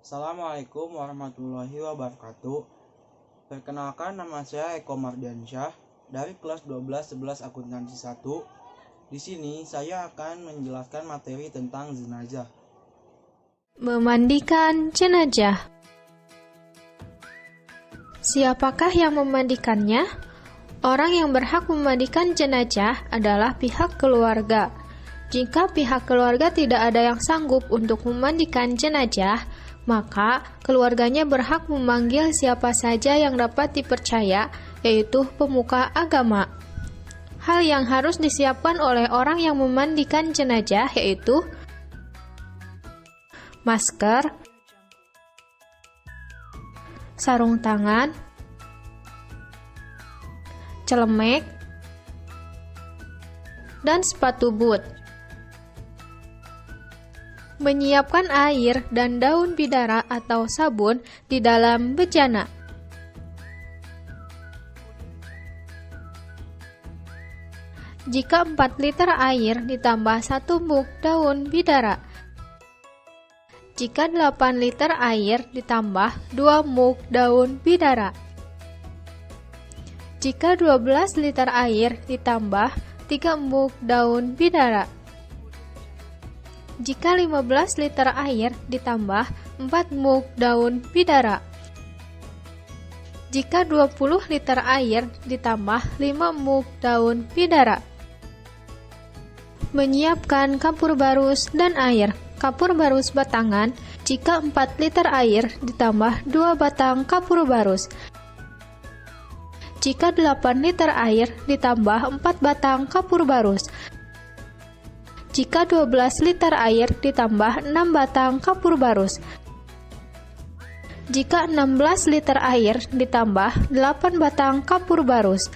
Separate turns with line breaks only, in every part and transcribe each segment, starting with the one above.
Assalamualaikum warahmatullahi wabarakatuh. Perkenalkan, nama saya Eko Mardiansyah dari kelas 1211 Akuntansi 1. Di sini saya akan menjelaskan materi tentang jenazah.
Memandikan jenazah. Siapakah yang memandikannya? Orang yang berhak memandikan jenazah adalah pihak keluarga. Jika pihak keluarga tidak ada yang sanggup untuk memandikan jenazah, maka keluarganya berhak memanggil siapa saja yang dapat dipercaya, yaitu pemuka agama. Hal yang harus disiapkan oleh orang yang memandikan jenazah yaitu masker, sarung tangan, celemek, dan sepatu boot. Menyiapkan air dan daun bidara atau sabun di dalam bejana. Jika 4 liter air ditambah 1 mug daun bidara. Jika 8 liter air ditambah 2 mug daun bidara. Jika 12 liter air ditambah 3 mug daun bidara. Jika 15 liter air ditambah 4 mug daun bidara. Jika 20 liter air ditambah 5 mug daun bidara. Menyiapkan kapur barus dan air. Kapur barus batangan, jika 4 liter air ditambah 2 batang kapur barus. Jika 8 liter air ditambah 4 batang kapur barus. Jika 12 liter air ditambah 6 batang kapur barus. Jika 16 liter air ditambah 8 batang kapur barus.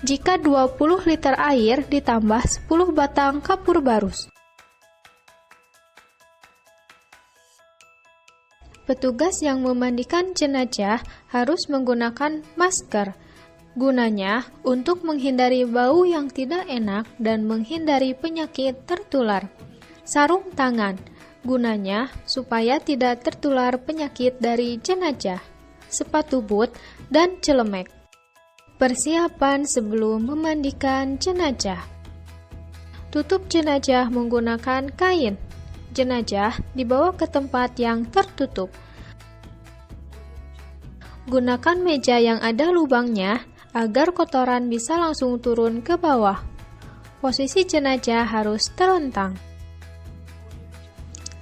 Jika 20 liter air ditambah 10 batang kapur barus. Petugas yang memandikan jenazah harus menggunakan masker. Gunanya untuk menghindari bau yang tidak enak dan menghindari penyakit tertular. Sarung tangan. Gunanya supaya tidak tertular penyakit dari jenazah. Sepatu boot dan celemek. Persiapan sebelum memandikan jenazah. Tutup jenazah menggunakan kain. Jenazah dibawa ke tempat yang tertutup. Gunakan meja yang ada lubangnya agar kotoran bisa langsung turun ke bawah. Posisi jenazah harus terlentang.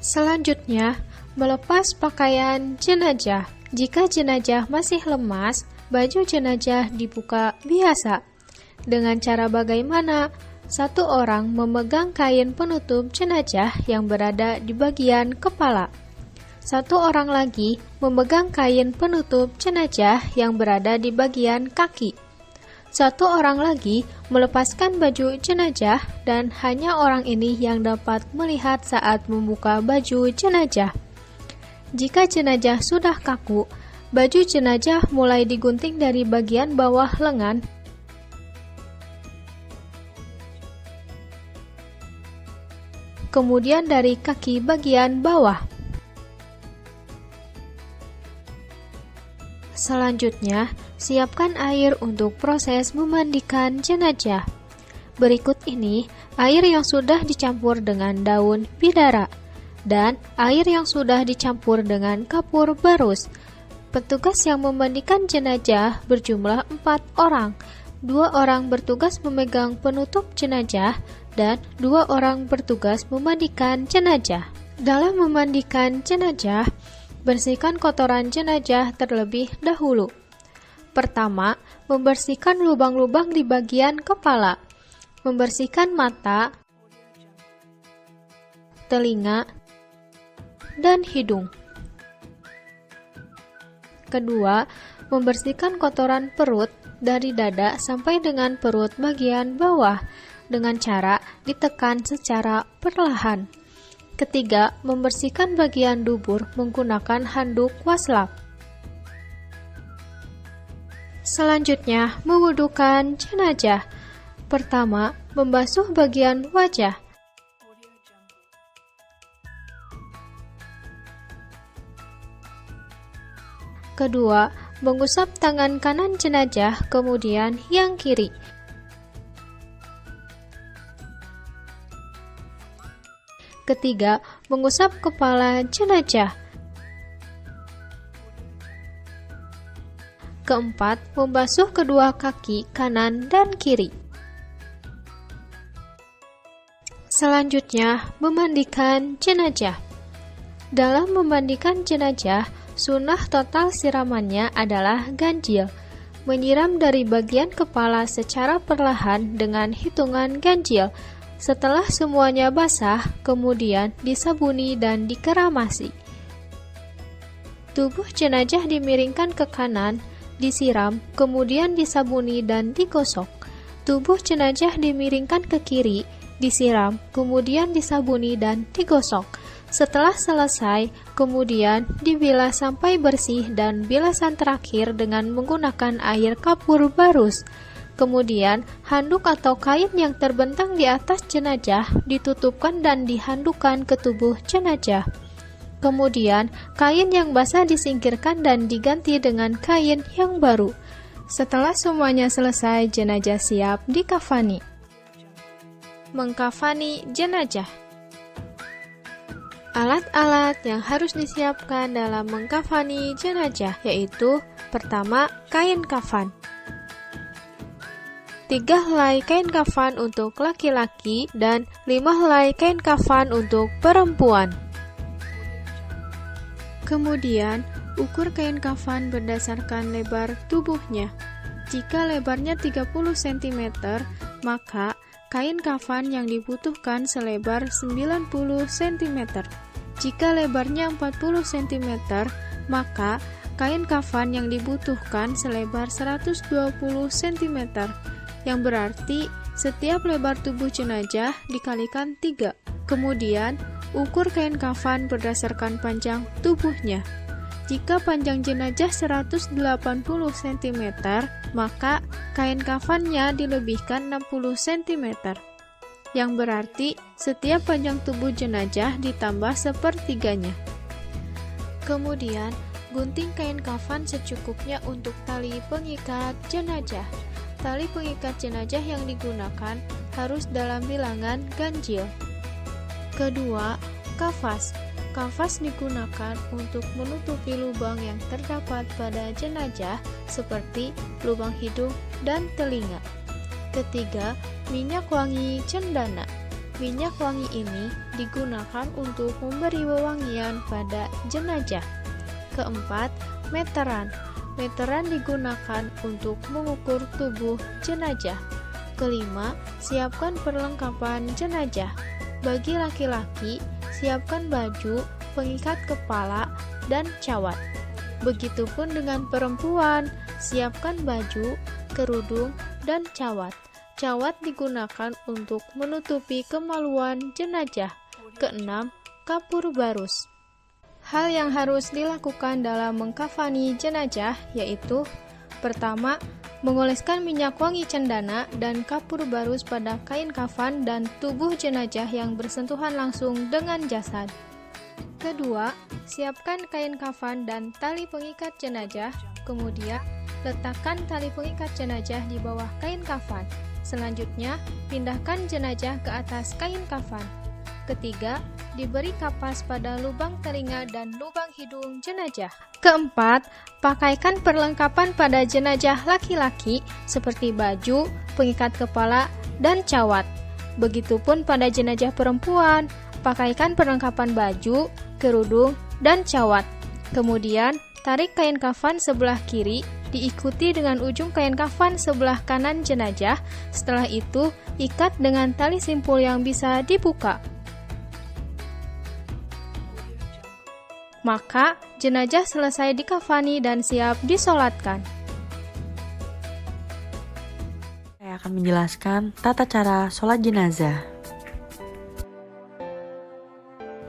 Selanjutnya, melepas pakaian jenazah. Jika jenazah masih lemas, baju jenazah dibuka biasa. Dengan cara bagaimana? Satu orang memegang kain penutup jenazah yang berada di bagian kepala. Satu orang lagi memegang kain penutup jenazah yang berada di bagian kaki. Satu orang lagi melepaskan baju jenazah dan hanya orang ini yang dapat melihat saat membuka baju jenazah. Jika jenazah sudah kaku, baju jenazah mulai digunting dari bagian bawah lengan kemudian dari kaki bagian bawah. Selanjutnya, siapkan air untuk proses memandikan jenazah. Berikut ini air yang sudah dicampur dengan daun bidara dan air yang sudah dicampur dengan kapur barus. Petugas yang memandikan jenazah berjumlah 4 orang. 2 orang bertugas memegang penutup jenazah dan 2 orang bertugas memandikan jenazah. Dalam memandikan jenazah, bersihkan kotoran jenazah terlebih dahulu. Pertama, membersihkan lubang-lubang di bagian kepala. Membersihkan mata, telinga, dan hidung. Kedua, membersihkan kotoran perut dari dada sampai dengan perut bagian bawah dengan cara ditekan secara perlahan. Ketiga, membersihkan bagian dubur menggunakan handuk waslap. Selanjutnya, mewudukan jenazah. Pertama, membasuh bagian wajah. Kedua, mengusap tangan kanan jenazah, kemudian yang kiri. Ketiga, mengusap kepala jenazah. Keempat, membasuh kedua kaki kanan dan kiri. Selanjutnya, memandikan jenazah. Dalam memandikan jenazah, sunnah total siramannya adalah ganjil. Menyiram dari bagian kepala secara perlahan dengan hitungan ganjil. Setelah semuanya basah, kemudian disabuni dan dikeramasi. Tubuh jenazah dimiringkan ke kanan, disiram, kemudian disabuni dan digosok. Tubuh jenazah dimiringkan ke kiri, disiram, kemudian disabuni dan digosok. Setelah selesai, kemudian dibilas sampai bersih dan bilasan terakhir dengan menggunakan air kapur barus. Kemudian, handuk atau kain yang terbentang di atas jenazah ditutupkan dan dihandukkan ke tubuh jenazah. Kemudian, kain yang basah disingkirkan dan diganti dengan kain yang baru. Setelah semuanya selesai, jenazah siap dikafani. Mengkafani jenazah. Alat-alat yang harus disiapkan dalam mengkafani jenazah yaitu: pertama, kain kafan. 3 helai kain kafan untuk laki-laki dan 5 helai kain kafan untuk perempuan. Kemudian, ukur kain kafan berdasarkan lebar tubuhnya. Jika lebarnya 30 cm, maka kain kafan yang dibutuhkan selebar 90 cm. Jika lebarnya 40 cm, maka kain kafan yang dibutuhkan selebar 120 cm, yang berarti setiap lebar tubuh jenazah dikalikan 3. Kemudian, ukur kain kafan berdasarkan panjang tubuhnya. Jika panjang jenazah 180 cm, maka kain kafannya dilebihkan 60 cm. Yang berarti setiap panjang tubuh jenazah ditambah sepertiganya. Kemudian, gunting kain kafan secukupnya untuk tali pengikat jenazah. Tali pengikat jenazah yang digunakan harus dalam bilangan ganjil. Kedua, kafas. Kafas digunakan untuk menutupi lubang yang terdapat pada jenazah seperti lubang hidung dan telinga. Ketiga, minyak wangi cendana. Minyak wangi ini digunakan untuk memberi wewangian pada jenazah. Keempat, meteran. Meteran digunakan untuk mengukur tubuh jenazah. Kelima, siapkan perlengkapan jenazah. Bagi laki-laki, siapkan baju, pengikat kepala, dan cawat. Begitupun dengan perempuan, siapkan baju, kerudung, dan cawat. Cawat digunakan untuk menutupi kemaluan jenazah. Keenam, kapur barus. Hal yang harus dilakukan dalam mengkafani jenazah yaitu: pertama, mengoleskan minyak wangi cendana dan kapur barus pada kain kafan dan tubuh jenazah yang bersentuhan langsung dengan jasad. Kedua, siapkan kain kafan dan tali pengikat jenazah. Kemudian, letakkan tali pengikat jenazah di bawah kain kafan. Selanjutnya, pindahkan jenazah ke atas kain kafan. Ketiga, diberi kapas pada lubang telinga dan lubang hidung jenazah. Keempat, pakaikan perlengkapan pada jenazah laki-laki seperti baju, pengikat kepala, dan cawat. Begitupun pada jenazah perempuan, pakaikan perlengkapan baju, kerudung, dan cawat. Kemudian, tarik kain kafan sebelah kiri, diikuti dengan ujung kain kafan sebelah kanan jenazah. Setelah itu, ikat dengan tali simpul yang bisa dibuka. Maka, jenazah selesai dikafani dan siap disolatkan.
Saya akan menjelaskan tata cara sholat jenazah.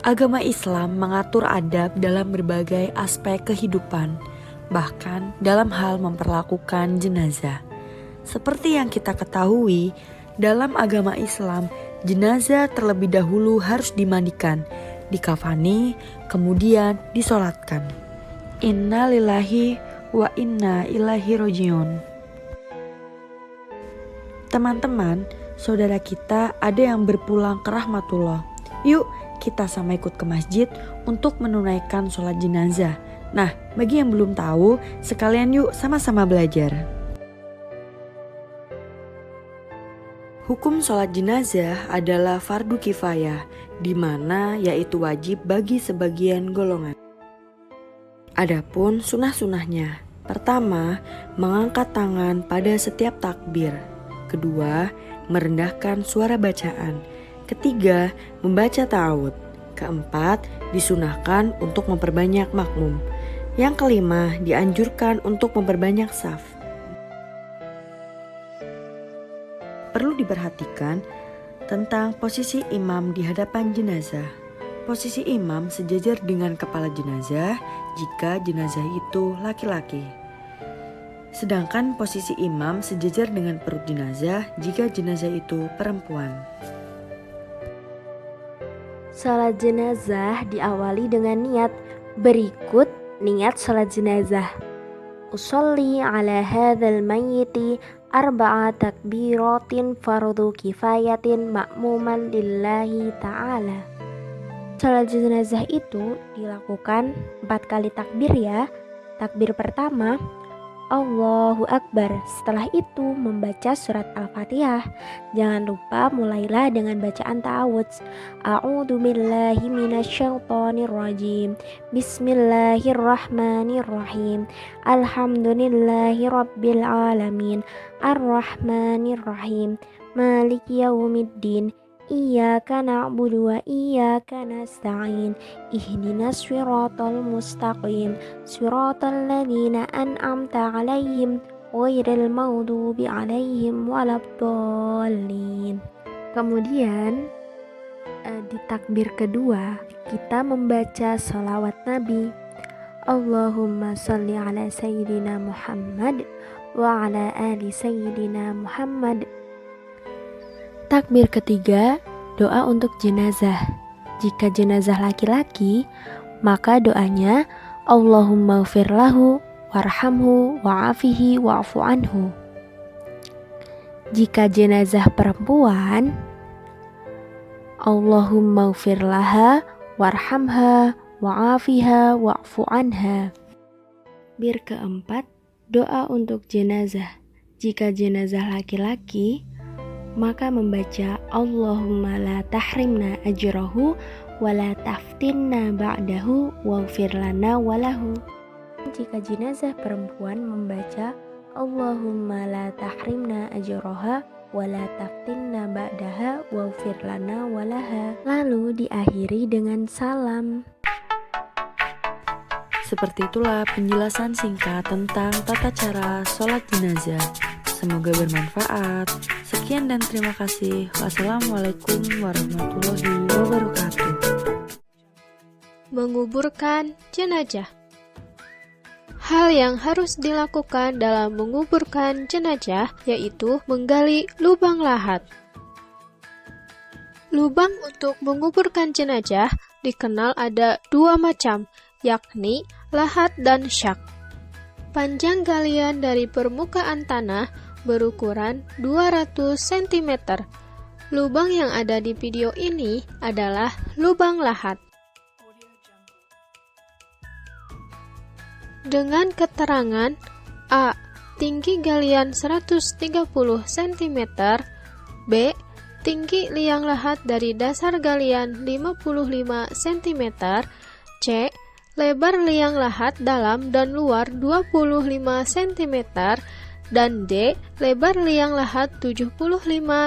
Agama Islam mengatur adab dalam berbagai aspek kehidupan, bahkan dalam hal memperlakukan jenazah. Seperti yang kita ketahui, dalam agama Islam, jenazah terlebih dahulu harus dimandikan, dikafani, kemudian disolatkan. Inna lillahi wa inna ilaihi rojiun. Teman-teman, saudara kita ada yang berpulang ke rahmatullah. Yuk kita sama ikut ke masjid untuk menunaikan sholat jenazah. Nah, bagi yang belum tahu, sekalian yuk sama-sama belajar. Hukum sholat jenazah adalah fardu kifayah, di mana yaitu wajib bagi sebagian golongan. Adapun sunah-sunahnya, pertama, mengangkat tangan pada setiap takbir. Kedua, merendahkan suara bacaan. Ketiga, membaca ta'awudz. Keempat, disunahkan untuk memperbanyak makmum. Yang kelima, dianjurkan untuk memperbanyak saf. Perlu diperhatikan tentang posisi imam di hadapan jenazah. Posisi imam sejajar dengan kepala jenazah jika jenazah itu laki-laki. Sedangkan posisi imam sejajar dengan perut jenazah jika jenazah itu perempuan.
Salat jenazah diawali dengan niat. Berikut niat salat jenazah. Usolli ala hadzal mayyiti arba'a takbiratin fardu kifayatin ma'muman lillahi ta'ala. Salat jenazah itu dilakukan 4 kali takbir ya. Takbir pertama, Allahu Akbar. Setelah itu membaca surat Al-Fatihah. Jangan lupa mulailah dengan bacaan ta'awudz. A'udzu billahi minasyaitonir rajim. Bismillahirrahmanirrahim. Alhamdulillahi rabbil alamin. Arrahmanirrahim. Maliki yaumiddin. Iyyaka na'budu wa iyyaka nasta'in. Ihdinas siratal mustaqim. Siratal ladzina an'amta 'alaihim ghairil maghdubi 'alaihim waladdallin. Kemudian di takbir kedua kita membaca sholawat Nabi. Allahumma sholli ala sayyidina Muhammad wa ala ali sayyidina Muhammad. Takbir ketiga, doa untuk jenazah. Jika jenazah laki-laki, maka doanya Allahumma ighfir lahu warhamhu wa'afihi wa'fu anhu. Jika jenazah perempuan, Allahumma ighfir laha warhamha wa'afiha wa'fu anha. Takbir keempat, doa untuk jenazah. Jika jenazah laki-laki, maka membaca Allahumma la tahrimna ajrahu wa la taftinna ba'dahu waghfir lana walahu. Jika jenazah perempuan membaca Allahumma la tahrimna ajraha wa la taftinna ba'daha waghfir lana walaha. Lalu diakhiri dengan salam.
Seperti itulah penjelasan singkat tentang tata cara sholat jenazah. Semoga bermanfaat. Sekian dan terima kasih. Wassalamualaikum warahmatullahi wabarakatuh.
Menguburkan jenazah. Hal yang harus dilakukan dalam menguburkan jenazah yaitu menggali lubang lahat. Lubang untuk menguburkan jenazah dikenal ada 2 macam, yakni lahat dan syak. Panjang galian dari permukaan tanah berukuran 200 cm. Lubang yang ada di video ini adalah lubang lahat. Dengan keterangan A. Tinggi galian 130 cm. B. Tinggi liang lahat dari dasar galian 55 cm. C. Lebar liang lahat dalam dan luar 25 cm. Dan D. Lebar liang lahat 75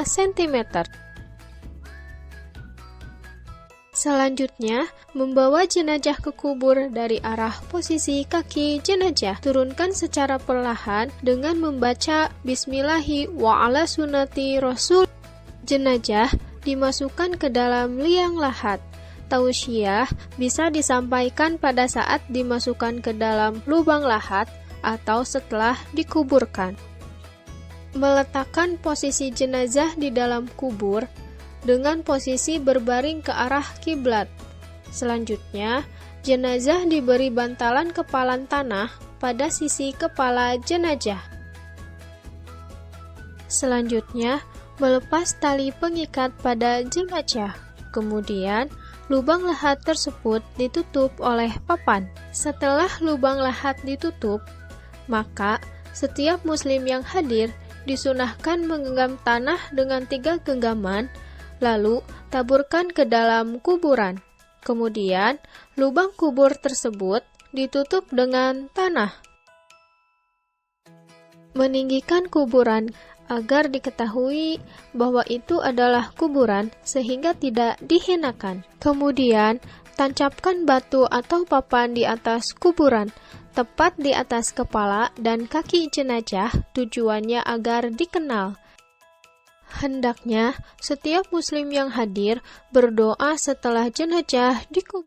cm. Selanjutnya, membawa jenazah ke kubur dari arah posisi kaki jenazah. Turunkan secara perlahan dengan membaca Bismillahi wa ala sunnati Rasul. Jenazah dimasukkan ke dalam liang lahat. Tausiah bisa disampaikan pada saat dimasukkan ke dalam lubang lahat atau setelah dikuburkan. Meletakkan posisi jenazah di dalam kubur dengan posisi berbaring ke arah kiblat. Selanjutnya, jenazah diberi bantalan kepalan tanah pada sisi kepala jenazah. Selanjutnya, melepas tali pengikat pada jenazah. Kemudian, lubang lahat tersebut ditutup oleh papan. Setelah lubang lahat ditutup, maka setiap muslim yang hadir disunahkan menggenggam tanah dengan 3 genggaman, lalu taburkan ke dalam kuburan. Kemudian, lubang kubur tersebut ditutup dengan tanah. Meninggikan kuburan agar diketahui bahwa itu adalah kuburan sehingga tidak dihinakan. Kemudian, tancapkan batu atau papan di atas kuburan, tepat di atas kepala dan kaki jenazah, tujuannya agar dikenal. Hendaknya setiap muslim yang hadir berdoa setelah jenazah dikubur.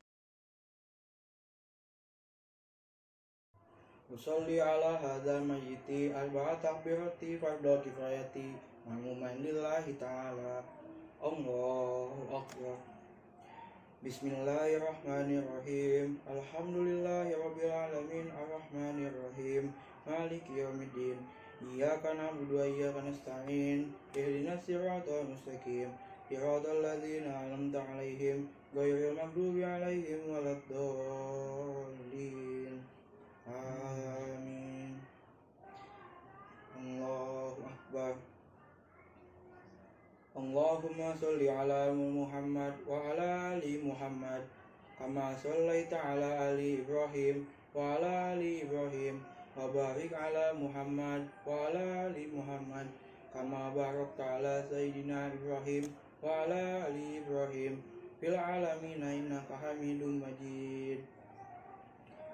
Usolli ala hadzal mayyiti arba'a takbirati fardhu kifayati ma'muman lillahi ta'ala. Allahu akbar. Bismillahirrahmanirrahim. Alhamdulillahirabbil alamin arrahmanirrahim maliki yaumiddin. Iyyaka na'budu wa iyyaka nasta'in. Ihdinas siratal mustaqim. Siratal ladzina an'amta 'alaihim ghairil maghdubi 'alaihim waladdallin. Amin. Allahu akbar. Allahumma sholli ala Muhammad wa ala ali Muhammad kama shallaita ala ali Ibrahim wa ala ali Ibrahim wa barik ala Muhammad wa ala ali Muhammad kama barakta ala Sayyidina Ibrahim wa ala ali Ibrahim fil alamin innaka Hamidum Majid.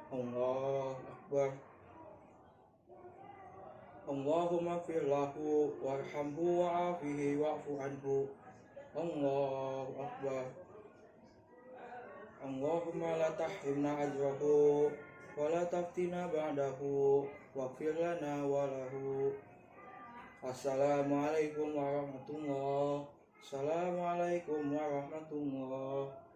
Allahu akbar. Allahumma fir lahu warhamhu wa'afihi wa'fu anhu. Allahu akbar. Allahumma la tahrimna ajrahu wa la taftina ba'dahu waghfir lana wa lahu. Assalamualaikum warahmatullahi. Assalamualaikum warahmatullahi.